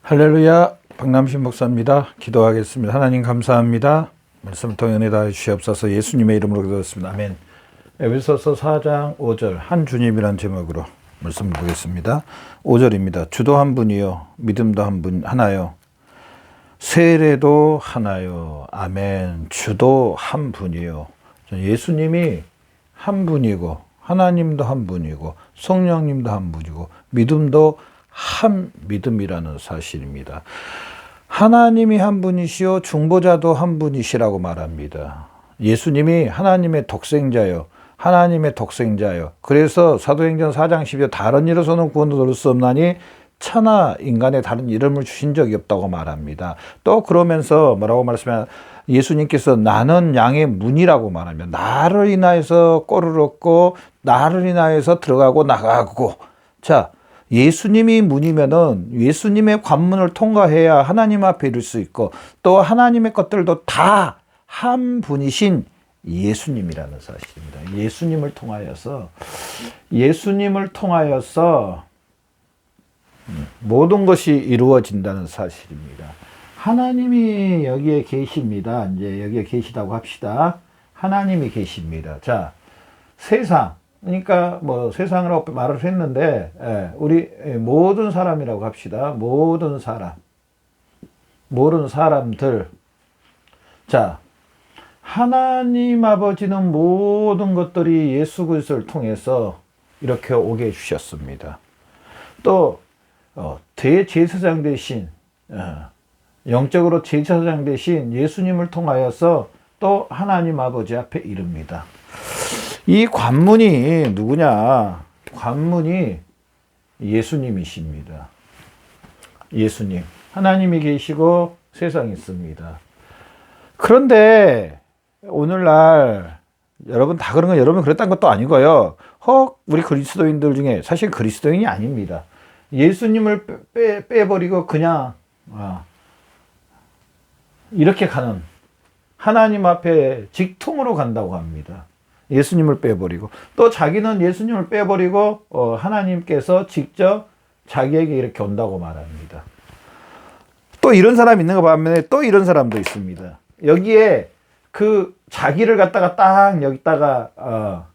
할렐루야, 박남신 목사입니다. 기도하겠습니다. 하나님 감사합니다. 말씀을 통해 은혜 다해 주시옵소서. 예수님의 이름으로 기도했습니다. 아멘. 에베소서 4장 5절 한 주님이란 제목으로 말씀을 보겠습니다. 5절입니다. 주도 한 분이요, 믿음도 한 분 하나요, 세례도 하나요. 아멘. 주도 한 분이요. 예수님이 한 분이고 하나님도 한 분이고 성령님도 한 분이고 믿음도 한 믿음이라는 사실입니다. 하나님이 한 분이시요 중보자도 한 분이시라고 말합니다. 예수님이 하나님의 독생자요, 하나님의 독생자요. 그래서 사도행전 4장 12절 다른 이로서는 구원도 얻을 수 없나니 천하 인간의 다른 이름을 주신 적이 없다고 말합니다. 또 그러면서 뭐라고 말씀하냐, 예수님께서 나는 양의 문이라고 말하며 나를 인하여서 꼴을 얻고 나를 인하여서 들어가고 나가고. 자, 예수님이 문이면은 예수님의 관문을 통과해야 하나님 앞에 이를 수 있고 또 하나님의 것들도 다 한 분이신 예수님이라는 사실입니다. 예수님을 통하여서 모든 것이 이루어진다는 사실입니다. 하나님이 여기에 계십니다. 이제 여기에 계시다고 합시다. 하나님이 계십니다. 자, 세상, 그러니까 뭐 세상이라고 말을 했는데, 우리 모든 사람이라고 합시다. 모든 사람들. 자, 하나님 아버지는 모든 것들이 예수 그리스도를 통해서 이렇게 오게 해주셨습니다. 또 대제사장 대신, 영적으로 제사장 대신 예수님을 통하여서 또 하나님 아버지 앞에 이릅니다. 이 관문이 누구냐? 관문이 예수님이십니다. 예수님. 하나님이 계시고 세상이 있습니다. 그런데 오늘날 여러분 다 그런 건 여러분 그랬다는 것도 아니고요. 우리 그리스도인들 중에 사실 그리스도인이 아닙니다. 예수님을 빼버리고 그냥 이렇게 가는, 하나님 앞에 직통으로 간다고 합니다. 예수님을 빼버리고 또 자기는 예수님을 빼버리고 하나님께서 직접 자기에게 이렇게 온다고 말합니다. 또 이런 사람 있는 거 반면에 또 이런 사람도 있습니다. 여기에 그 자기를 갖다가 딱 여기다가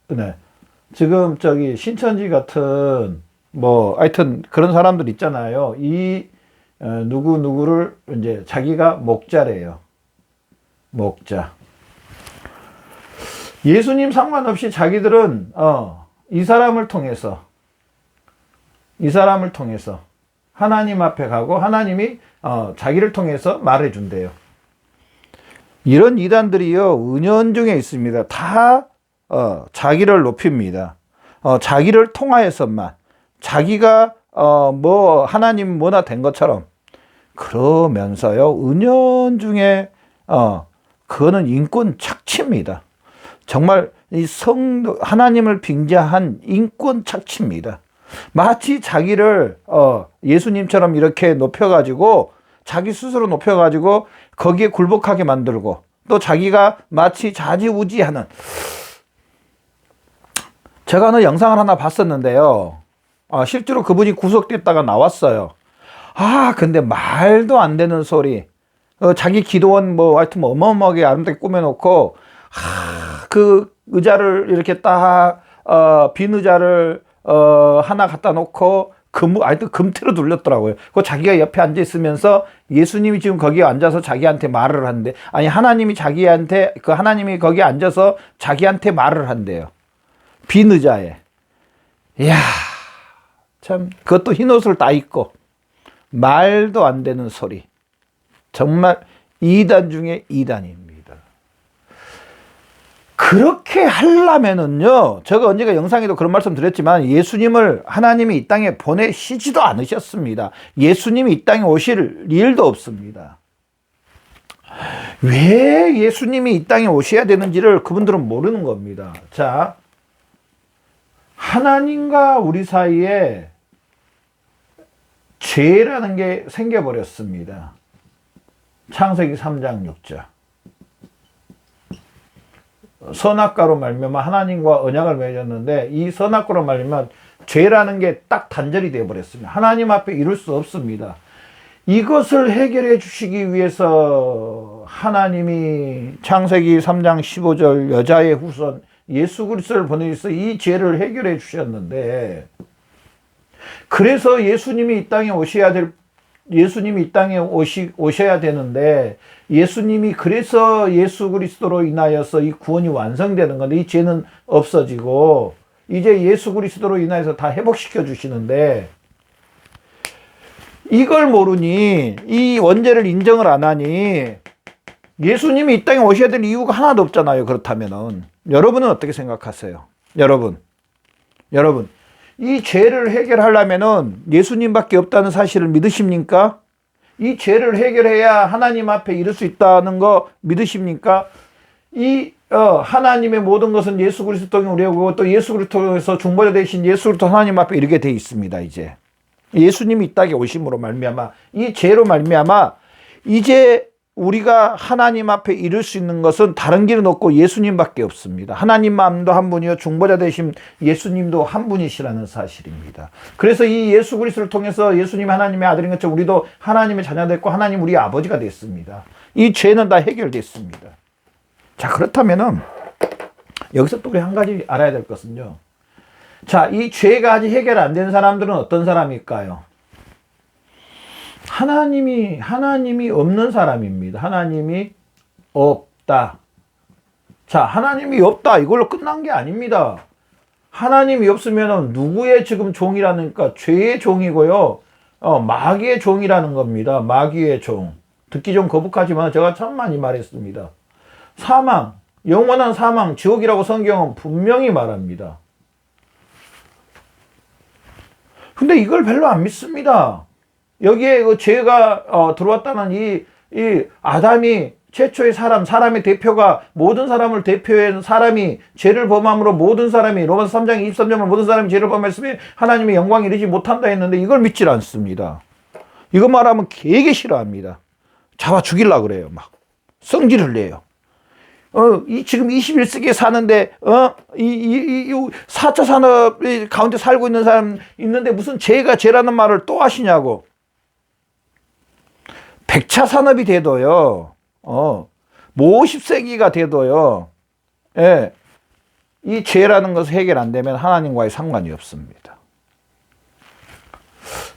네. 지금 저기 신천지 같은 뭐 하여튼 그런 사람들 있잖아요. 이 누구를 이제 자기가 목자래요. 목자. 예수님 상관없이 자기들은 이 사람을 통해서 하나님 앞에 가고 하나님이 자기를 통해서 말해준대요. 이런 이단들이요, 은연중에 있습니다. 다 자기를 높입니다. 자기를 통하여서만, 자기가 뭐 하나님 뭐나 된 것처럼 그러면서요, 은연중에 그거는 인권 착취입니다. 정말 이 하나님을 빙자한 인권 착취입니다. 마치 자기를 예수님처럼 이렇게 높여가지고 자기 스스로 높여가지고 거기에 굴복하게 만들고 또 자기가 마치 좌지우지하는. 제가 어느 영상을 하나 봤었는데요. 실제로 그분이 구속됐다가 나왔어요. 근데 말도 안 되는 소리. 자기 기도원 뭐 하여튼 뭐 어마어마하게 아름답게 꾸며놓고 그 의자를 이렇게 딱 빈 의자를 하나 갖다 놓고 하여튼 금태로 눌렸더라고요. 그 자기가 옆에 앉아 있으면서 예수님이 지금 거기에 앉아서 자기한테 말을 하는데, 아니 하나님이 하나님이 거기에 앉아서 자기한테 말을 한대요. 빈 의자에. 이야, 참 그것도 흰 옷을 다 입고 말도 안 되는 소리. 정말 이단 중에 이단입니다. 그렇게 하려면은요, 제가 언젠가 영상에도 그런 말씀 드렸지만 예수님을 하나님이 이 땅에 보내시지도 않으셨습니다. 예수님이 이 땅에 오실 일도 없습니다. 왜 예수님이 이 땅에 오셔야 되는지를 그분들은 모르는 겁니다. 자, 하나님과 우리 사이에 죄라는 게 생겨버렸습니다. 창세기 3장 6절. 선악과로 말미암아 하나님과 언약을 맺었는데 이 선악과로 말미암아 죄라는 게 딱 단절이 되어버렸습니다. 하나님 앞에 이룰 수 없습니다. 이것을 해결해 주시기 위해서 하나님이 창세기 3장 15절 여자의 후손 예수 그리스도를 보내서 이 죄를 해결해 주셨는데, 그래서 예수님이 이 땅에 오셔야 되는데, 예수님이 그래서 예수 그리스도로 인하여서 이 구원이 완성되는 건데, 이 죄는 없어지고 이제 예수 그리스도로 인하여서 다 회복시켜 주시는데, 이걸 모르니, 이 원죄를 인정을 안 하니 예수님이 이 땅에 오셔야 될 이유가 하나도 없잖아요. 그렇다면은 여러분은 어떻게 생각하세요? 여러분 이 죄를 해결하려면은 예수님밖에 없다는 사실을 믿으십니까? 이 죄를 해결해야 하나님 앞에 이를 수 있다는 거 믿으십니까? 하나님의 모든 것은 예수 그리스도 통해 우리하고 또 예수 그리스도 통해서 중보자 되신 예수 그리스도 하나님 앞에 이르게 돼 있습니다. 이제 예수님이 이 땅에 오심으로 말미암아, 이 죄로 말미암아 이제 우리가 하나님 앞에 이룰 수 있는 것은 다른 길은 없고 예수님밖에 없습니다. 하나님만도 한 분이요 중보자 되신 예수님도 한 분이시라는 사실입니다. 그래서 이 예수 그리스도를 통해서 예수님 하나님의 아들인 것처럼 우리도 하나님의 자녀가 됐고 하나님 우리 아버지가 됐습니다. 이 죄는 다 해결됐습니다. 자, 그렇다면은 여기서 또 우리 한 가지 알아야 될 것은요. 자, 이 죄가 아직 해결 안 된 사람들은 어떤 사람일까요? 하나님이 없는 사람입니다. 하나님이 없다. 자, 하나님이 없다. 이걸로 끝난 게 아닙니다. 하나님이 없으면 누구의 지금 종이라니까? 죄의 종이고요. 마귀의 종이라는 겁니다. 마귀의 종. 듣기 좀 거북하지만 제가 참 많이 말했습니다. 사망, 영원한 사망, 지옥이라고 성경은 분명히 말합니다. 근데 이걸 별로 안 믿습니다. 여기에 그 죄가 들어왔다는 이 아담이 최초의 사람의 대표가 모든 사람을 대표한 사람이 죄를 범함으로 모든 사람이 로마서 3장 23절로 모든 사람이 죄를 범했으면 하나님의 영광에 이르지 못한다 했는데 이걸 믿질 않습니다. 이거 말하면 되게 싫어합니다. 잡아 죽이려고 그래요. 막 성질을 내요. 지금 21세기에 사는데, 이 4차 산업 가운데 살고 있는 사람 있는데 무슨 죄라는 말을 또 하시냐고. 100차 산업이 돼도요, 50세기가 돼도요, 예, 이 죄라는 것을 해결 안 되면 하나님과의 상관이 없습니다.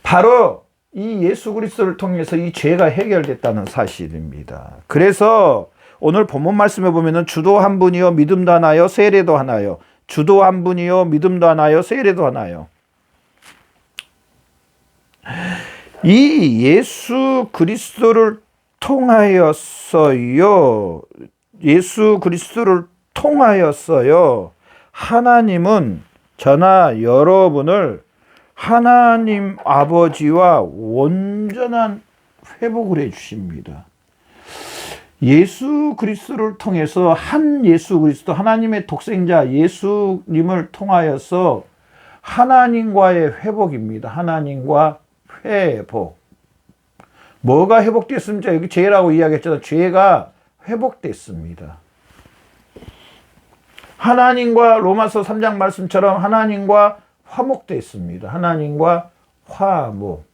바로 이 예수 그리스도를 통해서 이 죄가 해결됐다는 사실입니다. 그래서 오늘 본문 말씀에 보면은 주도 한 분이요 믿음도 하나요 세례도 하나요. 주도 한 분이요 믿음도 하나요 세례도 하나요. 이 예수 그리스도를 통하였어요. 예수 그리스도를 통하였어요. 하나님은 저나 여러분을 하나님 아버지와 온전한 회복을 해 주십니다. 예수 그리스도를 통해서 한 예수 그리스도 하나님의 독생자 예수님을 통하여서 하나님과의 회복입니다. 하나님과 회복. 뭐가 회복됐습니까? 여기 죄라고 이야기했잖아요. 죄가 회복됐습니다. 하나님과 로마서 3장 말씀처럼 하나님과 화목됐습니다. 하나님과 화목.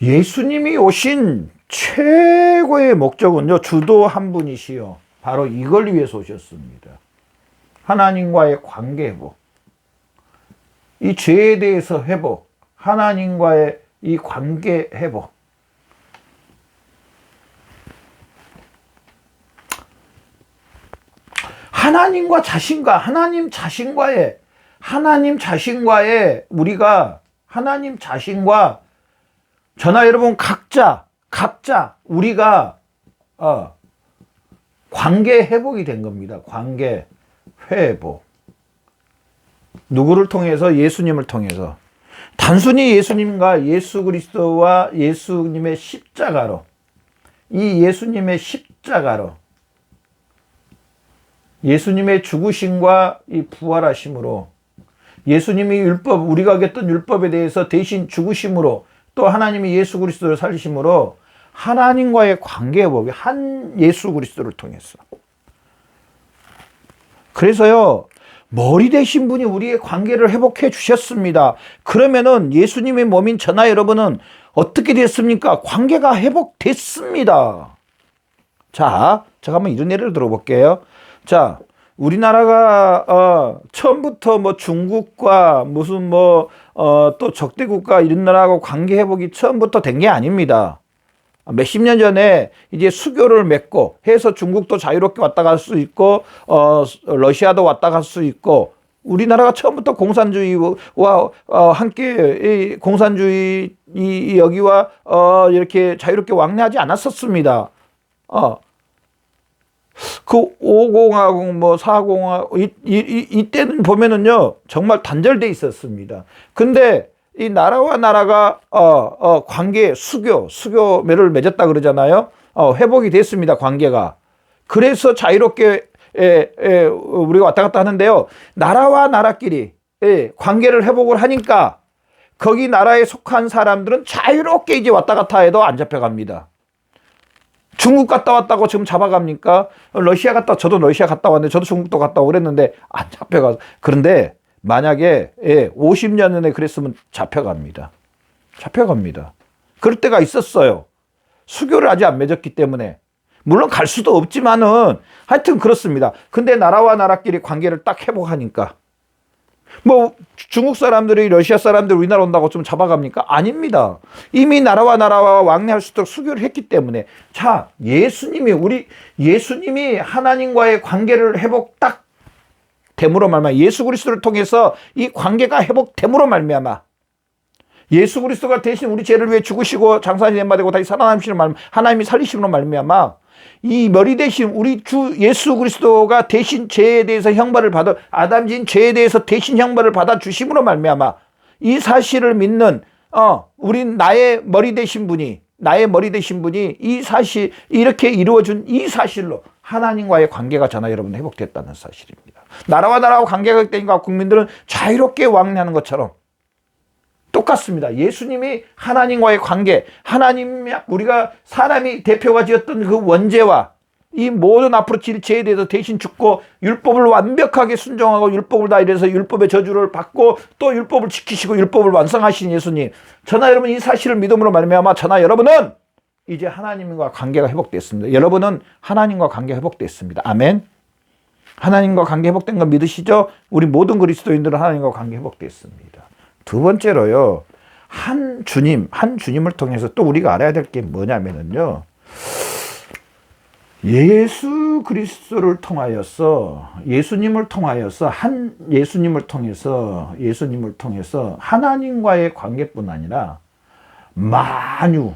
예수님이 오신 최고의 목적은요, 주도 한 분이시요. 바로 이걸 위해서 오셨습니다. 하나님과의 관계 회복. 이 죄에 대해서 회복. 하나님과의 이 관계 회복. 하나님 자신과의 우리가 하나님 자신과 저나 여러분 각자 우리가 관계 회복이 된 겁니다. 관계 회복. 누구를 통해서? 예수님을 통해서. 단순히 예수님과 예수 그리스도와 예수님의 십자가로, 이 예수님의 십자가로, 예수님의 죽으심과 이 부활하심으로, 예수님이 우리가 어겼던 율법에 대해서 대신 죽으심으로, 또 하나님이 예수 그리스도를 살리심으로 하나님과의 관계 회복이 한 예수 그리스도를 통해서. 그래서요, 머리 되신 분이 우리의 관계를 회복해 주셨습니다. 그러면은 예수님의 몸인 저나 여러분은 어떻게 됐습니까? 관계가 회복됐습니다. 자, 제가 한번 이런 예를 들어볼게요. 자, 우리나라가 처음부터 뭐 중국과 무슨 또 적대국가 이런 나라하고 관계 회복이 처음부터 된 게 아닙니다. 몇십 년 전에 이제 수교를 맺고 해서 중국도 자유롭게 왔다 갈 수 있고 러시아도 왔다 갈 수 있고, 우리나라가 처음부터 공산주의와 함께 공산주의 여기와 이렇게 자유롭게 왕래하지 않았었습니다. 그 5공화국 4공화국 이때는 보면은요 정말 단절돼 있었습니다. 근데 이 나라와 나라가 관계 수교를 맺었다 그러잖아요. 회복이 됐습니다, 관계가. 그래서 자유롭게 우리가 왔다 갔다 하는데요, 나라와 나라끼리 관계를 회복을 하니까 거기 나라에 속한 사람들은 자유롭게 이제 왔다 갔다 해도 안 잡혀갑니다. 중국 갔다 왔다고 지금 잡아갑니까? 러시아 갔다, 저도 러시아 갔다 왔는데 저도 중국도 갔다 오고 그랬는데 안 잡혀가. 그런데 만약에 50년 전에 그랬으면 잡혀갑니다. 그럴 때가 있었어요. 수교를 아직 안 맺었기 때문에. 물론 갈 수도 없지만은 하여튼 그렇습니다. 근데 나라와 나라끼리 관계를 딱 회복하니까 뭐 중국 사람들이 러시아 사람들 우리나라 온다고 좀 잡아갑니까? 아닙니다. 이미 나라와 왕래할 수 있도록 수교를 했기 때문에. 자, 예수님이 하나님과의 관계를 회복 딱 됨으로 말미암아, 예수 그리스도를 통해서 이 관계가 회복됨으로 말미암아, 예수 그리스도가 대신 우리 죄를 위해 죽으시고 장사하신 바 되고 다시 살아남으시는 말미암아, 하나님이 살리심으로 말미암아 이 머리 대신 우리 주 예수 그리스도가 대신 죄에 대해서 형벌을 받아, 아담 지은 죄에 대해서 대신 형벌을 받아 주심으로 말미암아 이 사실을 믿는 우린 나의 머리 되신 분이 이 사실, 이렇게 이루어준 이 사실로 하나님과의 관계가 저나 여러분 회복됐다는 사실입니다. 나라와 관계가 회복되니까 국민들은 자유롭게 왕래하는 것처럼 똑같습니다. 예수님이 하나님과의 관계, 우리가 사람이 대표가 지었던 그 원죄와 이 모든 앞으로 질 죄에 대해서 대신 죽고 율법을 완벽하게 순종하고 율법을 다 이래서 율법의 저주를 받고 또 율법을 지키시고 율법을 완성하신 예수님, 저나 여러분 이 사실을 믿음으로 말미암아 저나 여러분은 이제 하나님과 관계가 회복됐습니다. 여러분은 하나님과 관계 회복됐습니다. 아멘. 하나님과 관계 회복된 거 믿으시죠? 우리 모든 그리스도인들은 하나님과 관계 회복됐습니다. 두 번째로요, 한 주님을 통해서 또 우리가 알아야 될 게 뭐냐면은요, 예수님을 통해서 하나님과의 관계뿐 아니라 만유와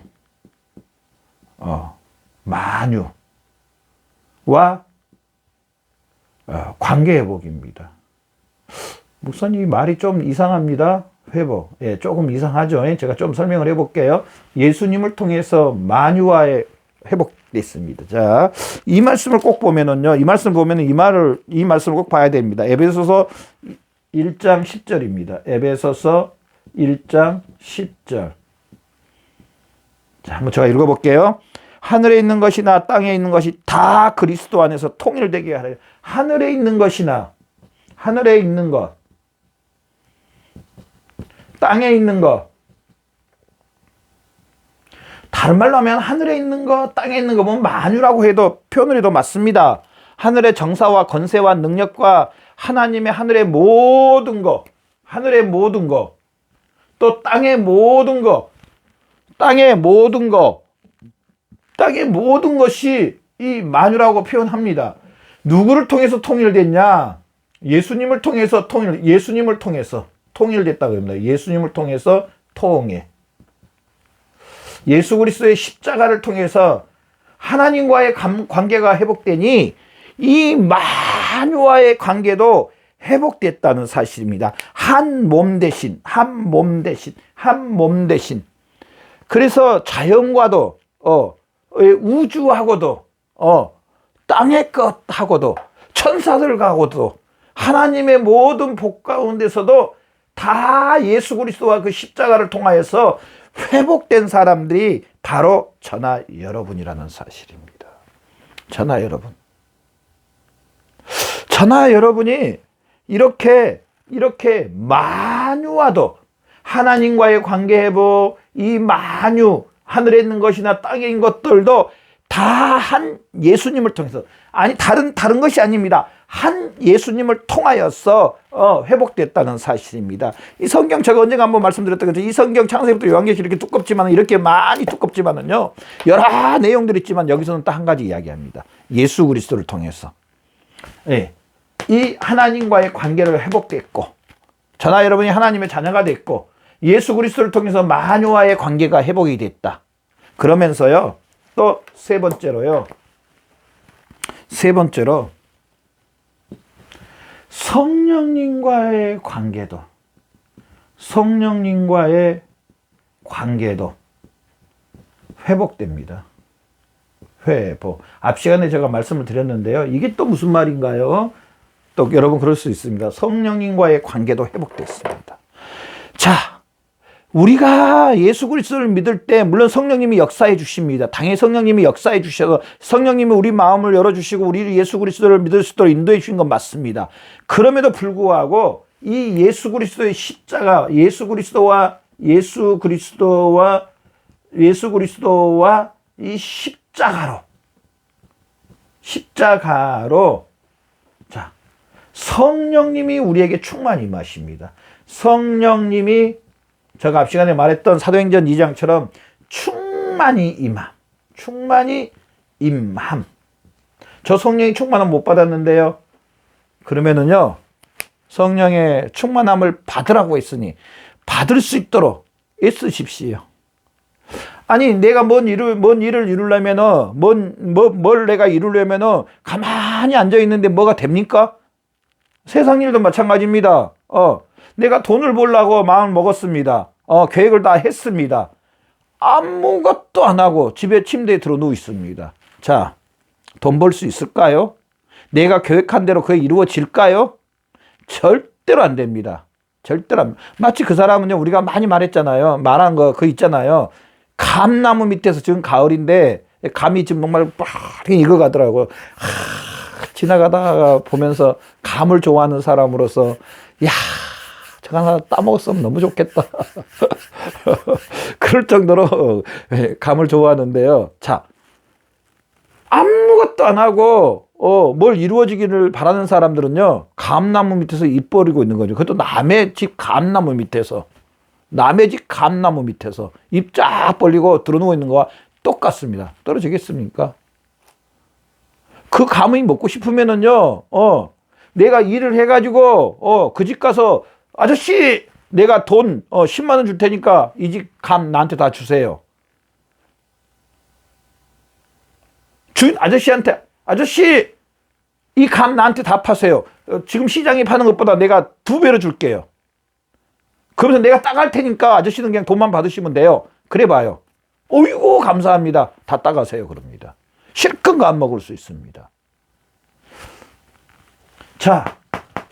관계 회복입니다. 목사님 말이 좀 이상합니다. 회복. 조금 이상하죠. 제가 좀 설명을 해볼게요. 예수님을 통해서 만유와의 회복됐습니다. 자, 이 말씀을 꼭 보면은요, 이 말씀을 꼭 봐야 됩니다. 에베소서 1장 10절입니다. 에베소서 1장 10절. 자, 한번 제가 읽어볼게요. 하늘에 있는 것이나 땅에 있는 것이 다 그리스도 안에서 통일되게 하라. 하늘에 있는 것, 땅에 있는 것. 다른 말로 하면 하늘에 있는 것, 땅에 있는 것, 만유라고 해도 표현을 해도 맞습니다. 하늘의 정사와 권세와 능력과 하나님의 하늘의 모든 것, 또 땅의 모든 것이 이 만유라고 표현합니다. 누구를 통해서 통일됐냐? 예수님을 통해서 통일됐다고 합니다. 예수님을 통해서 통해. 예수 그리스도의 십자가를 통해서 하나님과의 관계가 회복되니 이 만유와의 관계도 회복됐다는 사실입니다. 한 몸 대신. 그래서 자연과도 우주하고도 땅의 것하고도 천사들하고도 하나님의 모든 복 가운데서도 다 예수 그리스도와 그 십자가를 통하여서 회복된 사람들이 바로 저나 여러분이라는 사실입니다. 저나 여러분이 이렇게 만유와도 하나님과의 관계 회복, 이 만유, 하늘에 있는 것이나 땅에 있는 것들도 다 한 예수님을 통해서, 아니 다른 것이 아닙니다. 한 예수님을 통하여서 회복됐다는 사실입니다. 이 성경 제가 언젠가 한번 말씀드렸던 것처럼 이 성경 창세기부터 요한계시 이렇게 두껍지만, 이렇게 많이 두껍지만은요, 여러 내용들이 있지만 여기서는 딱 한 가지 이야기합니다. 예수 그리스도를 통해서, 예, 이 하나님과의 관계를 회복됐고, 저나 여러분이 하나님의 자녀가 됐고, 예수 그리스도를 통해서 만유와의 관계가 회복이 됐다. 그러면서요, 또 세 번째로 성령님과의 관계도 회복됩니다. 회복. 앞 시간에 제가 말씀을 드렸는데요. 이게 또 무슨 말인가요? 또 여러분 그럴 수 있습니다. 성령님과의 관계도 회복됐습니다. 자, 우리가 예수 그리스도를 믿을 때 물론 성령님이 역사해 주십니다. 당연히 성령님이 역사해 주셔서 성령님이 우리 마음을 열어주시고 우리 예수 그리스도를 믿을 수 있도록 인도해 주신 건 맞습니다. 그럼에도 불구하고 이 예수 그리스도의 십자가, 예수 그리스도와 이 십자가로 자, 성령님이 우리에게 충만히 임하십니다. 성령님이 제가 앞 시간에 말했던 사도행전 2장처럼 충만히 임함. 저 성령의 충만함 못 받았는데요. 그러면은요, 성령의 충만함을 받으라고 했으니 받을 수 있도록 애쓰십시오. 아니, 내가 뭔 일을 이루려면은, 뭘 내가 이루려면은 가만히 앉아 있는데 뭐가 됩니까? 세상 일도 마찬가지입니다. 내가 돈을 벌려고 마음을 먹었습니다. 계획을 다 했습니다. 아무것도 안 하고 집에 침대에 들어 누워 있습니다. 자, 돈 벌 수 있을까요? 내가 계획한 대로 그게 이루어질까요? 절대로 안 됩니다. 절대로 안. 마치 그 사람은요, 우리가 많이 말했잖아요. 말한 거, 그거 있잖아요. 감나무 밑에서 지금 가을인데, 감이 지금 정말 빠르게 익어가더라고요. 지나가다가 보면서 감을 좋아하는 사람으로서, 야, 저거 하나 따먹었으면 너무 좋겠다. 그럴 정도로 감을 좋아하는데요. 자, 아무것도 안 하고 뭘 이루어지기를 바라는 사람들은요, 감나무 밑에서 입 벌리고 있는 거죠. 그것도 남의 집 감나무 밑에서 입 쫙 벌리고 들어누워 있는 거와 똑같습니다. 떨어지겠습니까? 그 감이 먹고 싶으면은요, 내가 일을 해가지고 그 집 가서, 아저씨, 내가 돈 10만 원 줄 테니까 이 집 감 나한테 다 주세요. 주인 아저씨한테, 아저씨, 이 감 나한테 다 파세요. 지금 시장에 파는 것보다 내가 2배로 줄게요. 그러면서 내가 따갈 테니까 아저씨는 그냥 돈만 받으시면 돼요. 그래 봐요. 어이구, 감사합니다. 다 따가세요. 그럽니다. 실컷 감 먹을 수 있습니다. 자,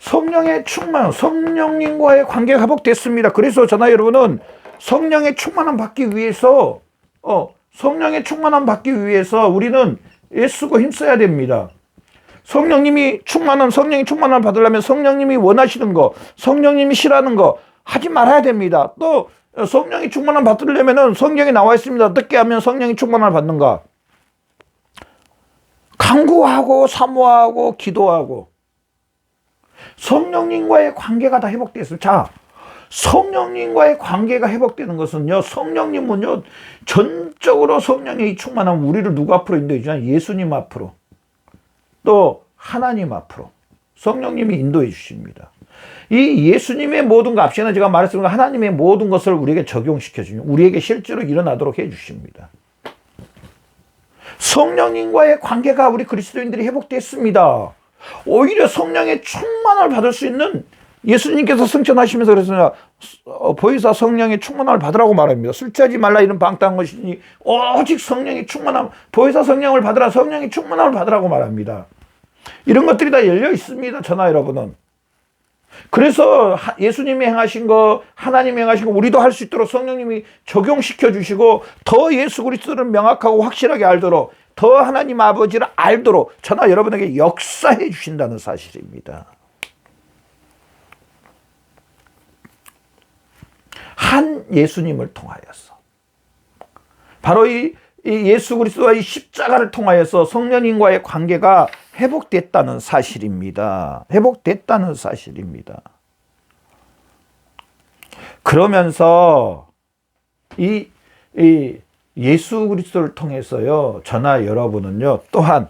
성령의 충만, 성령님과의 관계가 회복됐습니다. 그래서 저나 여러분은 성령의 충만함 받기 위해서 우리는 애쓰고 힘써야 됩니다. 성령이 충만함 받으려면 성령님이 원하시는 거, 성령님이 싫어하는 거 하지 말아야 됩니다. 또 성령이 충만함 받으려면 성경에 나와 있습니다. 어떻게 하면 성령이 충만함을 받는가? 간구하고 사모하고 기도하고. 성령님과의 관계가 다 회복됐어요. 자, 성령님과의 관계가 회복되는 것은요, 성령님은요, 전적으로 성령의 충만함, 우리를 누구 앞으로 인도해 주냐? 예수님 앞으로, 또 하나님 앞으로 성령님이 인도해 주십니다. 이 예수님의 모든 것, 앞시에 제가 말했던 것, 하나님의 모든 것을 우리에게 적용시켜 주시고 우리에게 실제로 일어나도록 해 주십니다. 성령님과의 관계가 우리 그리스도인들이 회복됐습니다. 오히려 성령의 충만을 받을 수 있는, 예수님께서 승천하시면서 그랬으나 보혜사 성령의 충만함을 받으라고 말합니다. 술 취하지 말라 이런 방탕한 것이니 오직 성령의 충만함, 보혜사 성령을 받으라, 성령의 충만함을 받으라고 말합니다. 이런 것들이 다 열려 있습니다. 저나 여러분은. 그래서 예수님이 행하신 거, 하나님이 행하신 거 우리도 할 수 있도록 성령님이 적용시켜 주시고 더 예수 그리스도를 명확하고 확실하게 알도록, 더 하나님 아버지를 알도록 저나 여러분에게 역사해 주신다는 사실입니다. 한 예수님을 통하여서. 바로 이 예수 그리스도와 이 십자가를 통하여서 성령님과의 관계가 회복됐다는 사실입니다. 회복됐다는 사실입니다. 그러면서 이 예수 그리스도를 통해서요, 저나 여러분은요, 또한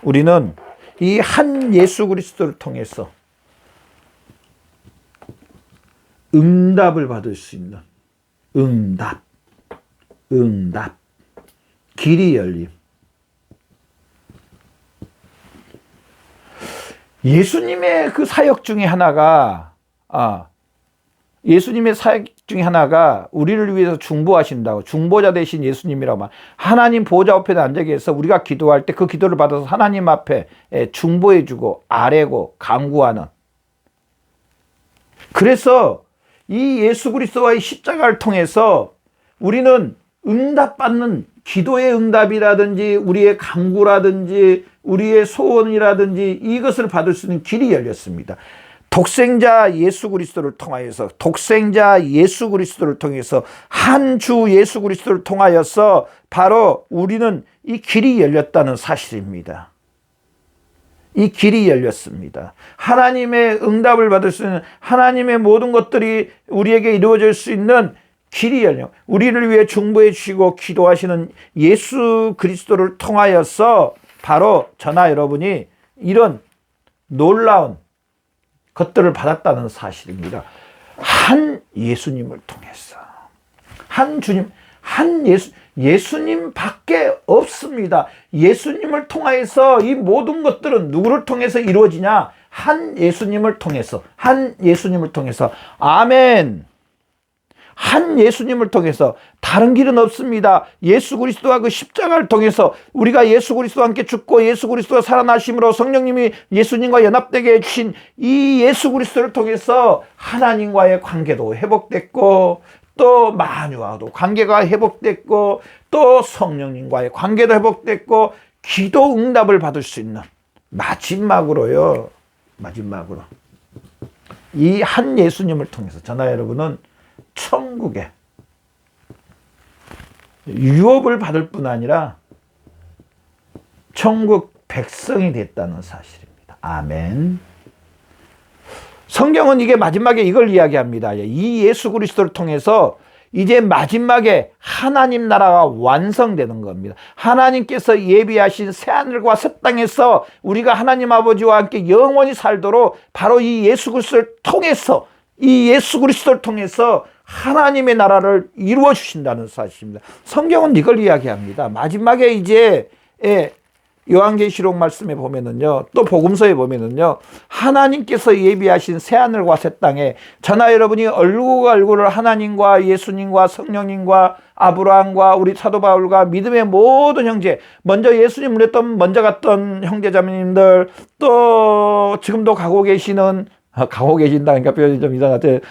우리는 이 한 예수 그리스도를 통해서 응답을 받을 수 있는 응답, 길이 열림. 예수님의 그 사역 중에 하나가 우리를 위해서 중보하신다고, 중보자 되신 예수님이라고 말. 하나님 보좌 앞에 앉아 계셔서 우리가 기도할 때 그 기도를 받아서 하나님 앞에 중보해주고 아뢰고 간구하는. 그래서 이 예수 그리스도와의 십자가를 통해서 우리는 응답받는, 기도의 응답이라든지 우리의 간구라든지 우리의 소원이라든지 이것을 받을 수 있는 길이 열렸습니다. 독생자 예수 그리스도를 통하여서, 한 주 예수 그리스도를 통하여서 바로 우리는 이 길이 열렸다는 사실입니다. 이 길이 열렸습니다. 하나님의 응답을 받을 수 있는, 하나님의 모든 것들이 우리에게 이루어질 수 있는 길이 열려, 우리를 위해 중보해 주시고 기도하시는 예수 그리스도를 통하여서 바로 저나 여러분이 이런 놀라운 것들을 받았다는 사실입니다. 한 예수님을 통해서, 한 주님, 예수님밖에 없습니다. 예수님을 통해서 이 모든 것들은 누구를 통해서 이루어지냐? 한 예수님을 통해서, 아멘. 한 예수님을 통해서, 다른 길은 없습니다. 예수 그리스도와 그 십자가를 통해서 우리가 예수 그리스도와 함께 죽고 예수 그리스도가 살아나심으로 성령님이 예수님과 연합되게 해주신 이 예수 그리스도를 통해서 하나님과의 관계도 회복됐고, 또 만유와도 관계가 회복됐고, 또 성령님과의 관계도 회복됐고, 기도 응답을 받을 수 있는 마지막으로 이 한 예수님을 통해서 저나 여러분은 천국에 유업을 받을 뿐 아니라 천국 백성이 됐다는 사실입니다. 아멘. 성경은 이게 마지막에 이걸 이야기합니다. 이 예수 그리스도를 통해서 이제 마지막에 하나님 나라가 완성되는 겁니다. 하나님께서 예비하신 새하늘과 새 땅에서 우리가 하나님 아버지와 함께 영원히 살도록 바로 이 예수 그리스도를 통해서, 하나님의 나라를 이루어 주신다는 사실입니다. 성경은 이걸 이야기합니다. 마지막에 이제 요한계시록 말씀에 보면은요, 또 복음서에 보면은요, 하나님께서 예비하신 새하늘과 새 땅에 저나 여러분이 얼굴과 하나님과 예수님과 성령님과 아브라함과 우리 사도 바울과 믿음의 모든 형제, 먼저 예수님 믿었던 먼저 갔던 형제자매님들, 또 지금도 가고 계신다니까 표현이 좀 이상한데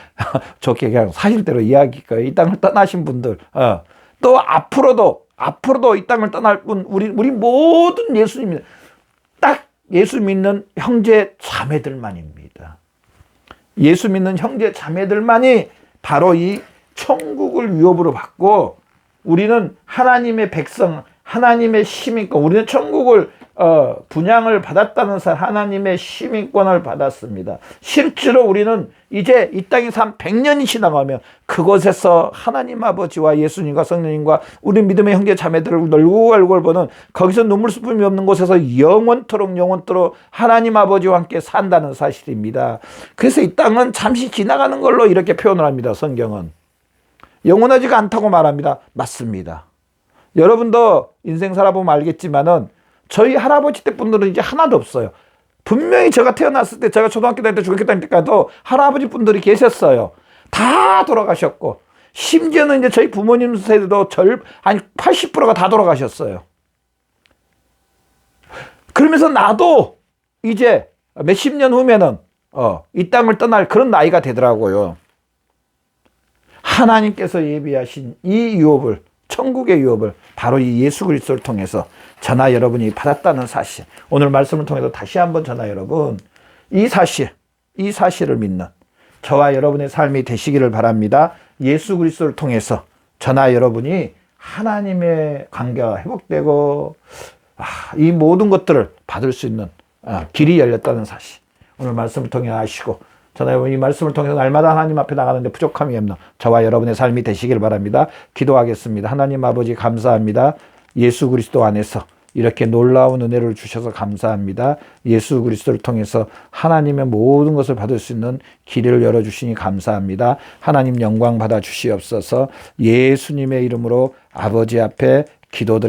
좋게 그냥 사실대로 이야기할까요? 이 땅을 떠나신 분들, 또 앞으로도 이 땅을 떠날 분, 우리 모든 예수님, 딱 예수 믿는 형제 자매들만입니다. 예수 믿는 형제 자매들만이 바로 이 천국을 유업으로 받고, 우리는 하나님의 백성, 하나님의 시민권, 우리는 천국을 분양을 받았다는 사실, 하나님의 시민권을 받았습니다. 실제로 우리는 이제 이 땅에서 한 100년이 지나가면 그곳에서 하나님 아버지와 예수님과 성령님과 우리 믿음의 형제 자매들을 얼굴 보는, 거기서 눈물 슬픔이 없는 곳에서 영원토록 하나님 아버지와 함께 산다는 사실입니다. 그래서 이 땅은 잠시 지나가는 걸로 이렇게 표현을 합니다. 성경은 영원하지가 않다고 말합니다. 맞습니다. 여러분도 인생 살아보면 알겠지만은 저희 할아버지 때 분들은 이제 하나도 없어요. 분명히 제가 태어났을 때, 제가 초등학교 다닐 때, 중학교 다닐 때까지도 할아버지 분들이 계셨어요. 다 돌아가셨고, 심지어는 이제 저희 부모님 세대도 80%가 다 돌아가셨어요. 그러면서 나도 이제 몇십 년 후면은 이 땅을 떠날 그런 나이가 되더라고요. 하나님께서 예비하신 이 유업을, 천국의 유업을 바로 이 예수 그리스도를 통해서 저나 여러분이 받았다는 사실, 오늘 말씀을 통해서 다시 한번 저나 여러분 이 사실을 믿는 저와 여러분의 삶이 되시기를 바랍니다. 예수 그리스도를 통해서 저나 여러분이 하나님의 관계가 회복되고 이 모든 것들을 받을 수 있는 길이 열렸다는 사실 오늘 말씀을 통해 아시고 저는 여러분 이 말씀을 통해서 날마다 하나님 앞에 나가는데 부족함이 없는 저와 여러분의 삶이 되시길 바랍니다. 기도하겠습니다. 하나님 아버지 감사합니다. 예수 그리스도 안에서 이렇게 놀라운 은혜를 주셔서 감사합니다. 예수 그리스도를 통해서 하나님의 모든 것을 받을 수 있는 길을 열어주시니 감사합니다. 하나님 영광 받아 주시옵소서. 예수님의 이름으로 아버지 앞에 기도드려